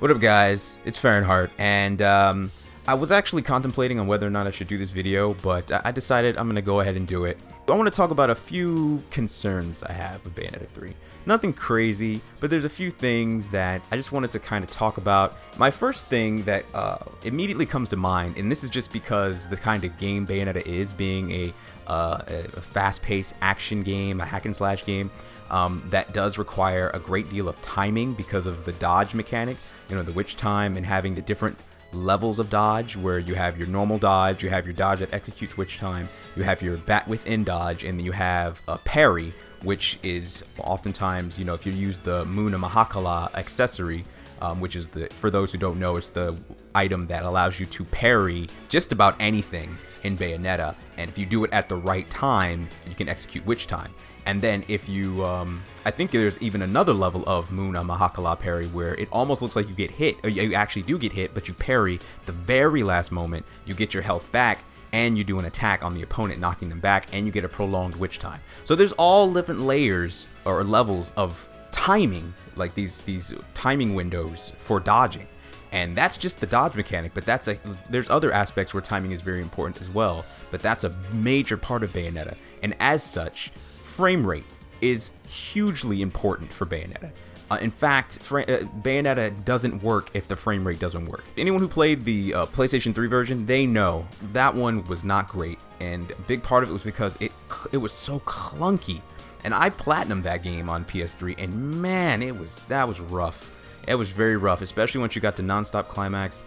What up, guys? It's Fahrenheit, and I was actually contemplating on whether or not I should do this video, but I decided I'm gonna go ahead and do it. I want to talk about a few concerns I have with Bayonetta 3. Nothing crazy, but there's a few things that I just wanted to kind of talk about. My first thing that immediately comes to mind, and this is just because the kind of game Bayonetta is, being a fast-paced action game, a hack-and-slash game, that does require a great deal of timing because of the dodge mechanic, you know, the witch time, and having the different levels of dodge, where you have your normal dodge, you have your dodge that executes witch time, you have your bat within dodge, and then you have a parry, which is oftentimes, you know, if you use the Muna Mahakala accessory, which is for those who don't know, it's the item that allows you to parry just about anything in Bayonetta, and if you do it at the right time, you can execute witch time. And then if you, I think there's even another level of Muna Mahakala parry where it almost looks like you get hit, or you actually do get hit, but you parry the very last moment, you get your health back, and you do an attack on the opponent, knocking them back, and you get a prolonged witch time. So there's all different layers or levels of timing, like these timing windows for dodging. And that's just the dodge mechanic, but there's other aspects where timing is very important as well, but that's a major part of Bayonetta. And as such, frame rate is hugely important for Bayonetta. In fact, Bayonetta doesn't work if the frame rate doesn't work. Anyone who played the PlayStation 3 version, they know that one was not great, and a big part of it was because it was so clunky. And I platinumed that game on PS3, and man, that was rough. It was very rough, especially once you got to non-stop climax.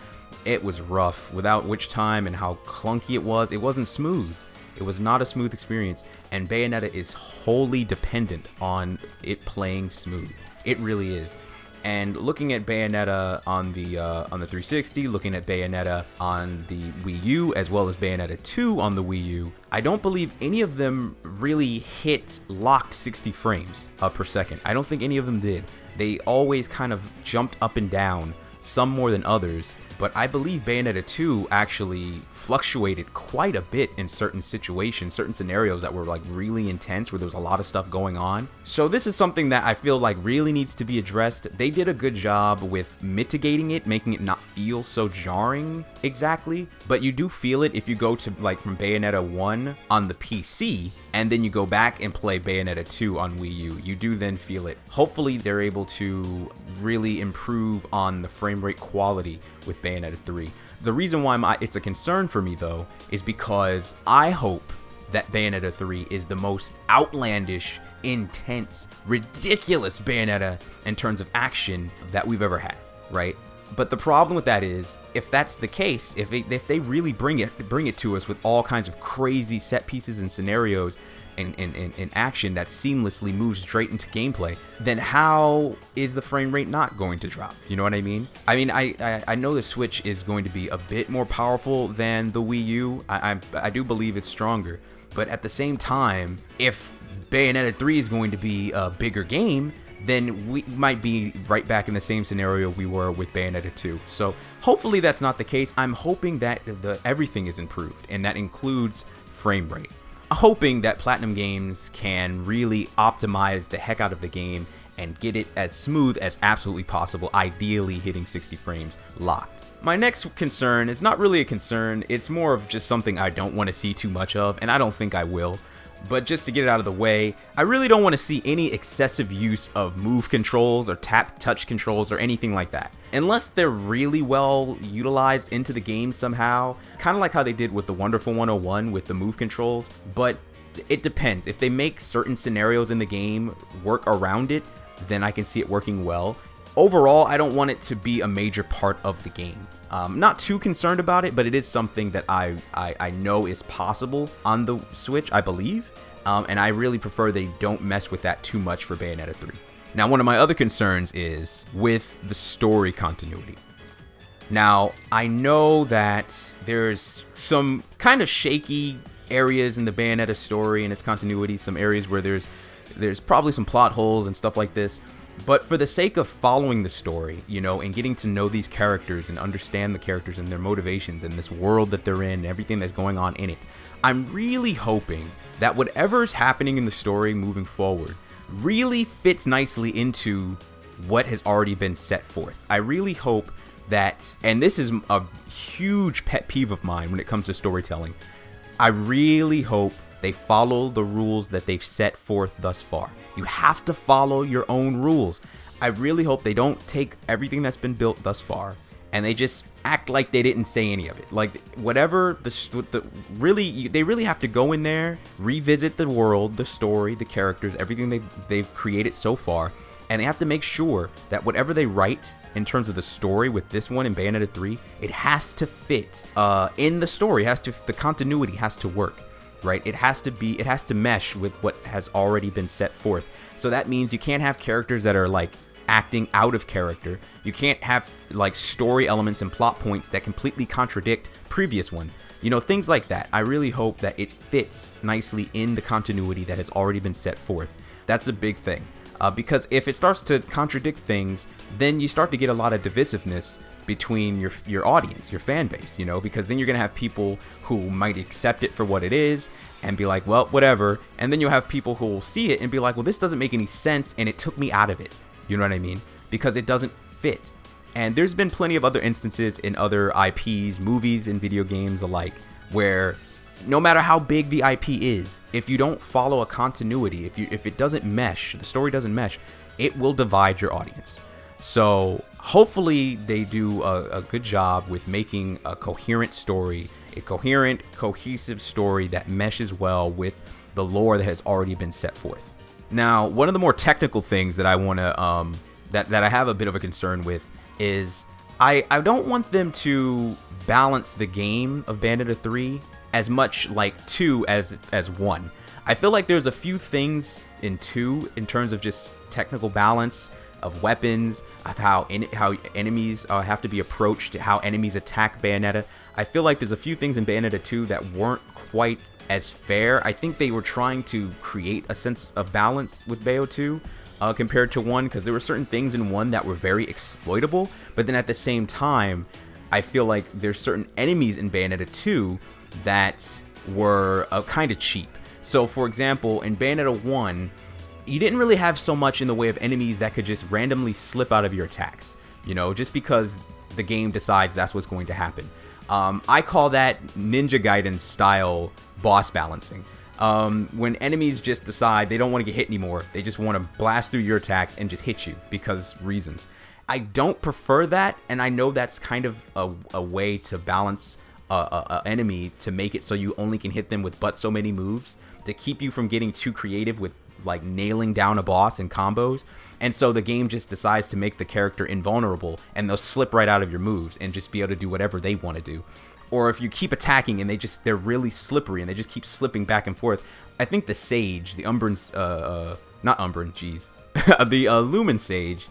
It was rough without witch time, and how clunky it was. It wasn't smooth. It was not a smooth experience, and Bayonetta is wholly dependent on it playing smooth. It really is. And looking at Bayonetta on the 360, looking at Bayonetta on the Wii U, as well as Bayonetta 2 on the Wii U, I don't believe any of them really hit locked 60 frames per second. I don't think any of them did. They always kind of jumped up and down, some more than others. But I believe Bayonetta 2 actually fluctuated quite a bit in certain situations, certain scenarios that were like really intense, where there was a lot of stuff going on. So this is something that I feel like really needs to be addressed. They did a good job with mitigating it, making it not feel so jarring exactly, but you do feel it if you go to like from Bayonetta 1 on the PC, and then you go back and play Bayonetta 2 on Wii U. You do then feel it. Hopefully they're able to really improve on the frame rate quality with Bayonetta 3. The reason why it's a concern for me, though, is because I hope that Bayonetta 3 is the most outlandish, intense, ridiculous Bayonetta in terms of action that we've ever had, right? But the problem with that is, if that's the case, if they really bring it to us with all kinds of crazy set pieces and scenarios and action that seamlessly moves straight into gameplay, then how is the frame rate not going to drop? You know what I mean? I know the Switch is going to be a bit more powerful than the Wii U. I do believe it's stronger, but at the same time, if Bayonetta 3 is going to be a bigger game, then we might be right back in the same scenario we were with Bayonetta 2. So hopefully that's not the case. I'm hoping that everything is improved, and that includes frame rate. Hoping that Platinum Games can really optimize the heck out of the game and get it as smooth as absolutely possible, ideally hitting 60 frames locked. My next concern is not really a concern, it's more of just something I don't want to see too much of, and I don't think I will. But just to get it out of the way, I really don't want to see any excessive use of move controls or touch controls or anything like that. Unless they're really well utilized into the game somehow, kind of like how they did with the Wonderful 101 with the move controls. But it depends. If they make certain scenarios in the game work around it, then I can see it working well. Overall, I don't want it to be a major part of the game. Not too concerned about it, but it is something that I know is possible on the Switch, I believe. And I really prefer they don't mess with that too much for Bayonetta 3. Now, one of my other concerns is with the story continuity. Now, I know that there's some kind of shaky areas in the Bayonetta story and its continuity, some areas where there's probably some plot holes and stuff like this. But for the sake of following the story, you know, and getting to know these characters and understand the characters and their motivations and this world that they're in and everything that's going on in it, I'm really hoping that whatever's happening in the story moving forward really fits nicely into what has already been set forth. I really hope that, and this is a huge pet peeve of mine when it comes to storytelling, I really hope they follow the rules that they've set forth thus far. You have to follow your own rules. I really hope they don't take everything that's been built thus far and they just act like they didn't say any of it. Like whatever they really have to go in there, revisit the world, the story, the characters, everything they've created so far, and they have to make sure that whatever they write in terms of the story with this one in Bayonetta 3, it has to fit in the story. The continuity has to work, right? It has to mesh with what has already been set forth. So that means you can't have characters that are like acting out of character. You can't have like story elements and plot points that completely contradict previous ones. You know, things like that. I really hope that it fits nicely in the continuity that has already been set forth. That's a big thing. Because if it starts to contradict things, then you start to get a lot of divisiveness between your audience, your fan base, you know, because then you're going to have people who might accept it for what it is and be like, well, whatever. And then you'll have people who will see it and be like, well, this doesn't make any sense and it took me out of it. You know what I mean? Because it doesn't fit. And there's been plenty of other instances in other IPs, movies and video games alike, where no matter how big the IP is, if you don't follow a continuity, if it doesn't mesh, the story doesn't mesh, it will divide your audience. So hopefully they do a good job with making a coherent story, a coherent, cohesive story that meshes well with the lore that has already been set forth. Now, one of the more technical things that I want to that I have a bit of a concern with is I don't want them to balance the game of Bayonetta 3 as much like 2 as 1. I feel like there's a few things in 2 in terms of just technical balance of weapons, of how enemies have to be approached, how enemies attack Bayonetta. I feel like there's a few things in Bayonetta 2 that weren't quite as fair. I think they were trying to create a sense of balance with Bayo 2 compared to 1, because there were certain things in 1 that were very exploitable, but then at the same time, I feel like there's certain enemies in Bayonetta 2 that were kind of cheap. So for example, in Bayonetta 1, you didn't really have so much in the way of enemies that could just randomly slip out of your attacks, you know, just because the game decides that's what's going to happen. I call that Ninja Gaiden style boss balancing. When enemies just decide they don't want to get hit anymore, they just want to blast through your attacks and just hit you because reasons. I don't prefer that, and I know that's kind of a way to balance a enemy to make it so you only can hit them with but so many moves, to keep you from getting too creative with like nailing down a boss in combos. And so the game just decides to make the character invulnerable and they'll slip right out of your moves and just be able to do whatever they want to do. Or if you keep attacking and they're really slippery and they just keep slipping back and forth. I think the Sage, the Umbran, not Umbran, jeez, the Lumen Sage,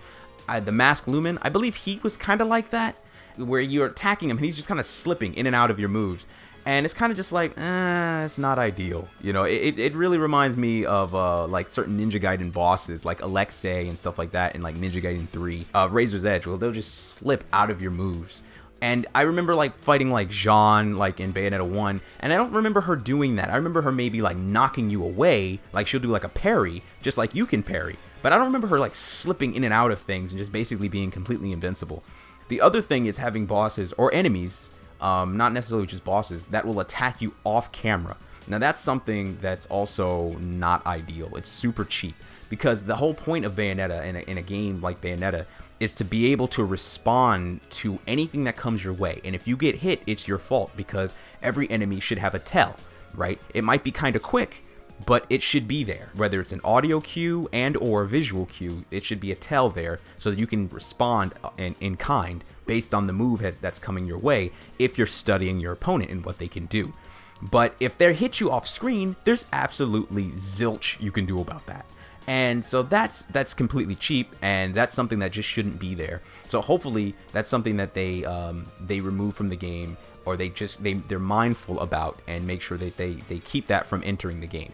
the Masked Lumen, I believe he was kind of like that, where you're attacking him and he's just kind of slipping in and out of your moves. And it's kind of just like, it's not ideal. You know, it really reminds me of like certain Ninja Gaiden bosses, like Alexei and stuff like that in like Ninja Gaiden 3. Razor's Edge, well, they'll just slip out of your moves. And I remember like fighting like Jean, like in Bayonetta 1, and I don't remember her doing that. I remember her maybe like knocking you away, like she'll do like a parry, just like you can parry. But I don't remember her like slipping in and out of things and just basically being completely invincible. The other thing is having bosses or enemies, not necessarily just bosses, that will attack you off camera. Now that's something that's also not ideal. It's super cheap, because the whole point of Bayonetta in a game like Bayonetta is to be able to respond to anything that comes your way. And if you get hit, it's your fault, because every enemy should have a tell, right? It might be kind of quick, but it should be there. Whether it's an audio cue and or visual cue, it should be a tell there so that you can respond in kind based on the move that's coming your way if you're studying your opponent and what they can do. But if they hit you off screen, there's absolutely zilch you can do about that. And so that's completely cheap, and that's something that just shouldn't be there. So hopefully that's something that they remove from the game, or they're mindful about and make sure that they keep that from entering the game.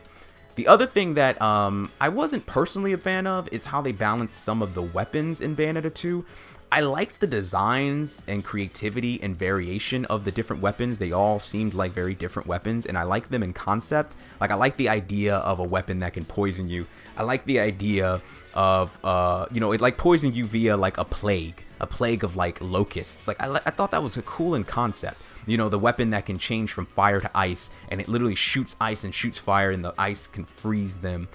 The other thing that I wasn't personally a fan of is how they balanced some of the weapons in Bayonetta 2. I liked the designs and creativity and variation of the different weapons. They all seemed like very different weapons, and I like them in concept. Like, I like the idea of a weapon that can poison you. I like the idea of, it like poison you via like a plague of like locusts. Like, I thought that was a cool in concept. The weapon that can change from fire to ice, and it literally shoots ice and shoots fire, and the ice can freeze them.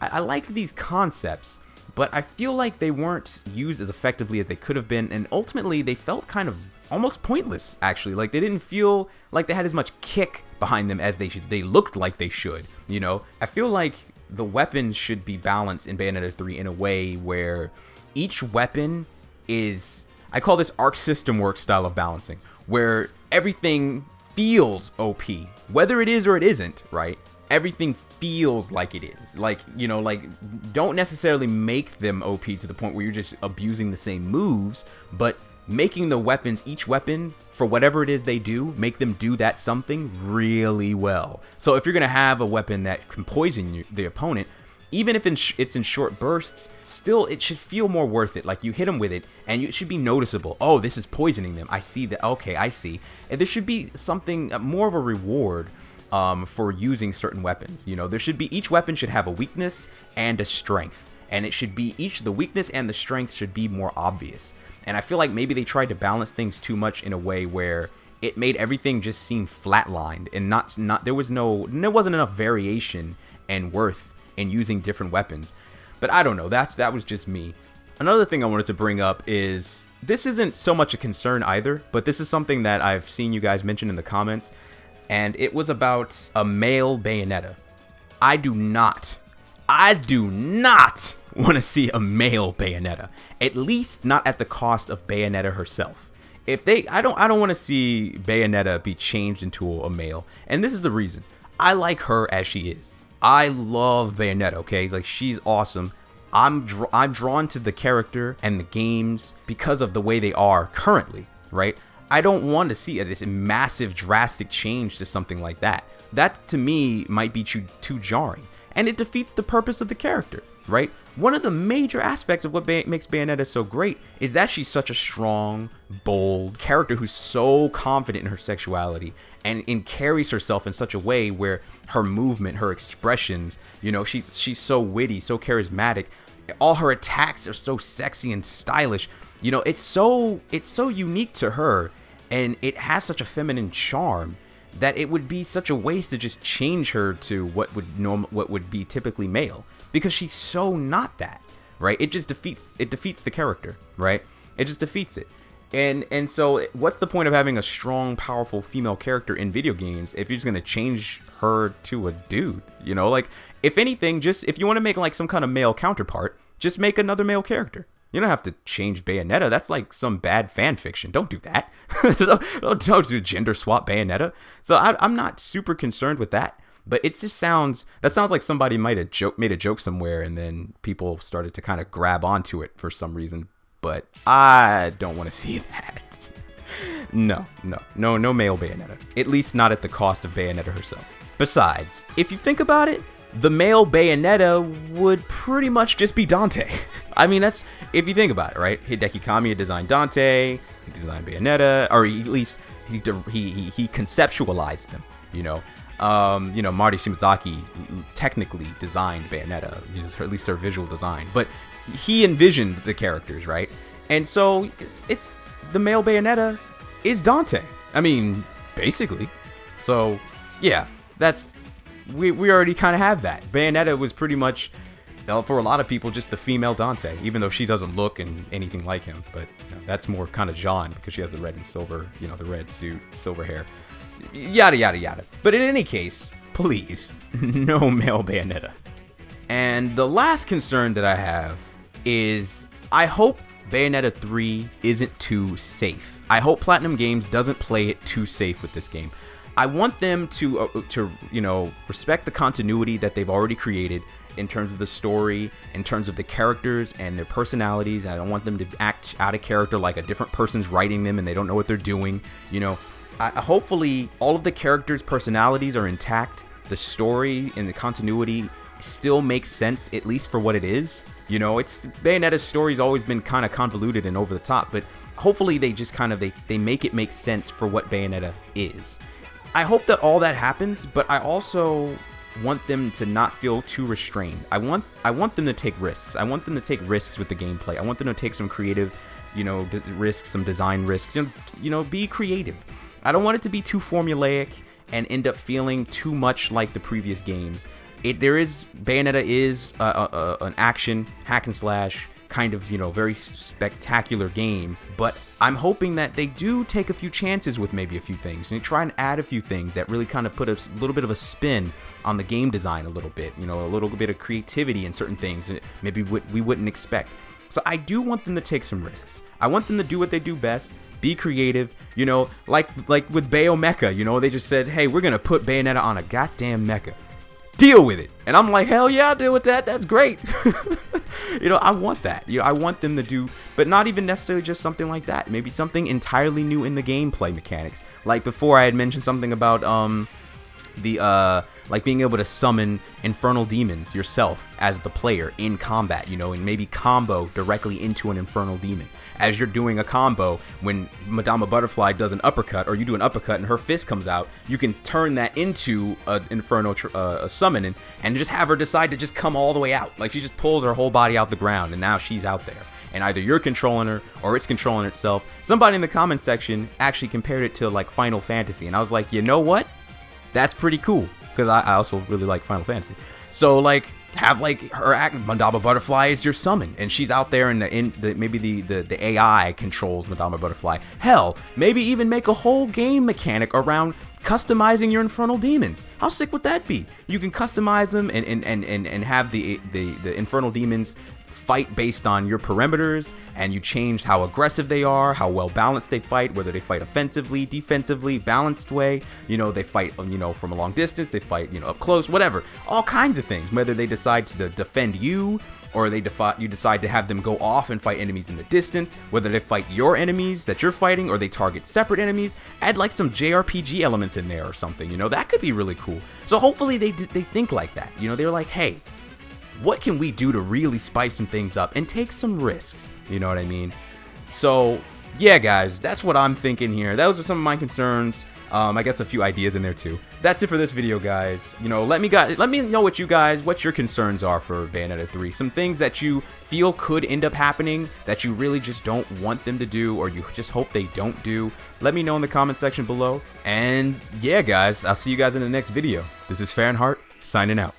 I like these concepts. But I feel like they weren't used as effectively as they could have been, and ultimately they felt kind of almost pointless, actually. Like, they didn't feel like they had as much kick behind them as they looked like they should, I feel like the weapons should be balanced in Bayonetta 3 in a way where each weapon is, I call this Arc System Works style of balancing, where everything feels OP, whether it is or it isn't, right? Everything feels like it is. Like, don't necessarily make them OP to the point where you're just abusing the same moves, but making the weapons, each weapon, for whatever it is they do, make them do that something really well. So if you're going to have a weapon that can poison the opponent, even if it's in short bursts, still it should feel more worth it. Like, you hit them with it and it should be noticeable. Oh, this is poisoning them. I see that. Okay, I see. And there should be something, more of a reward for using certain weapons. There should be, each weapon should have a weakness and a strength, and it should be the weakness and the strength should be more obvious. And I feel like maybe they tried to balance things too much in a way where it made everything just seem flatlined, and there wasn't enough variation and worth in using different weapons. But I don't know, that was just me. Another thing I wanted to bring up is, this isn't so much a concern either, but this is something that I've seen you guys mention in the comments. And it was about a male Bayonetta. I do not want to see a male Bayonetta. At least not at the cost of Bayonetta herself. I don't want to see Bayonetta be changed into a male. And this is the reason. I like her as she is. I love Bayonetta, okay? Like, she's awesome. I'm drawn to the character and the games because of the way they are currently, right? I don't want to see this massive, drastic change to something like that. That, to me, might be too jarring. And it defeats the purpose of the character, right? One of the major aspects of what makes Bayonetta so great is that she's such a strong, bold character who's so confident in her sexuality and carries herself in such a way where her movement, her expressions, she's so witty, so charismatic. All her attacks are so sexy and stylish. It's so unique to her, and it has such a feminine charm that it would be such a waste to just change her to what would be typically male, because she's so not that, right? It just defeats the character, right? It just defeats it. And so what's the point of having a strong, powerful female character in video games if you're just gonna change her to a dude? Like, if anything, just if you want to make like some kind of male counterpart, just make another male character. You don't have to change Bayonetta. That's like some bad fan fiction. Don't do that. don't do gender swap Bayonetta. So I'm not super concerned with that. But it just sounds like somebody might have made a joke somewhere, and then people started to kind of grab onto it for some reason. But I don't want to see that. No male Bayonetta. At least not at the cost of Bayonetta herself. Besides, if you think about it, the male Bayonetta would pretty much just be Dante. I mean, that's, if you think about it, right? Hideki Kamiya designed Dante, he designed Bayonetta, or at least he conceptualized them, Marty Shimazaki technically designed Bayonetta, or at least their visual design, but he envisioned the characters, right? And so it's the male Bayonetta is Dante. I mean, basically. So yeah, we already kind of have that. Bayonetta was pretty much, for a lot of people, just the female Dante, even though she doesn't look and anything like him. But that's more kind of Jean, because she has the red and silver, the red suit, silver hair, yada yada yada. But in any case, please, no male Bayonetta. And the last concern that I have is, I hope Bayonetta 3 isn't too safe. I hope Platinum Games doesn't play it too safe with this game. I want them to respect the continuity that they've already created in terms of the story, in terms of the characters and their personalities. I don't want them to act out of character like a different person's writing them and they don't know what they're doing. Hopefully all of the characters' personalities are intact. The story and the continuity still makes sense, at least for what it is. You know, it's Bayonetta's story's always been kind of convoluted and over the top, but hopefully they just kind of they make it make sense for what Bayonetta is. I hope that all that happens, but I also want them to not feel too restrained. I want them to take risks. I want them to take risks with the gameplay. I want them to take some creative, you know, risks, some design risks. You know, be creative. I don't want it to be too formulaic and end up feeling too much like the previous games. Bayonetta is an action hack and slash kind of, you know, very spectacular game, but I'm hoping that they do take a few chances with maybe a few things and try and add a few things that really kind of put a little bit of a spin on the game design a little bit, you know, a little bit of creativity in certain things that maybe we wouldn't expect. So I do want them to take some risks. I want them to do what they do best, be creative, you know, like with Bayo Mecha, you know, they just said, hey, we're gonna put Bayonetta on a goddamn mecha. Deal with it. And I'm like, hell yeah, I'll deal with that. That's great. You know, I want that. You know, I want them to do, but not even necessarily just something like that. Maybe something entirely new in the gameplay mechanics. Like before, I had mentioned something about like being able to summon infernal demons yourself as the player in combat, you know, and maybe combo directly into an infernal demon. As you're doing a combo, when Madama Butterfly does an uppercut, or you do an uppercut and her fist comes out, you can turn that into an inferno summon and just have her decide to just come all the way out. Like she just pulls her whole body out the ground and now she's out there. And either you're controlling her or it's controlling itself. Somebody in the comment section actually compared it to like Final Fantasy, and I was like, you know what? That's pretty cool, because I also really like Final Fantasy. So like, have like her act, Madama Butterfly is your summon, and she's out there, and maybe the AI controls Madama Butterfly. Hell, maybe even make a whole game mechanic around customizing your infernal demons. How sick would that be? You can customize them and have the infernal demons fight based on your parameters, and you change how aggressive they are, how well balanced they fight, whether they fight offensively, defensively, balanced way, you know, they fight, you know, from a long distance, they fight, you know, up close, whatever, all kinds of things, whether they decide to defend you, or you decide to have them go off and fight enemies in the distance, whether they fight your enemies that you're fighting, or they target separate enemies. Add like some JRPG elements in there or something, you know, that could be really cool. So hopefully they think like that, you know, they're like, hey, what can we do to really spice some things up and take some risks? You know what I mean? So yeah, guys, that's what I'm thinking here. Those are some of my concerns. I guess a few ideas in there too. That's it for this video, guys. You know, let me know what your concerns are for Bayonetta 3. Some things that you feel could end up happening that you really just don't want them to do, or you just hope they don't do. Let me know in the comment section below. And yeah, guys, I'll see you guys in the next video. This is Fahrenheit signing out.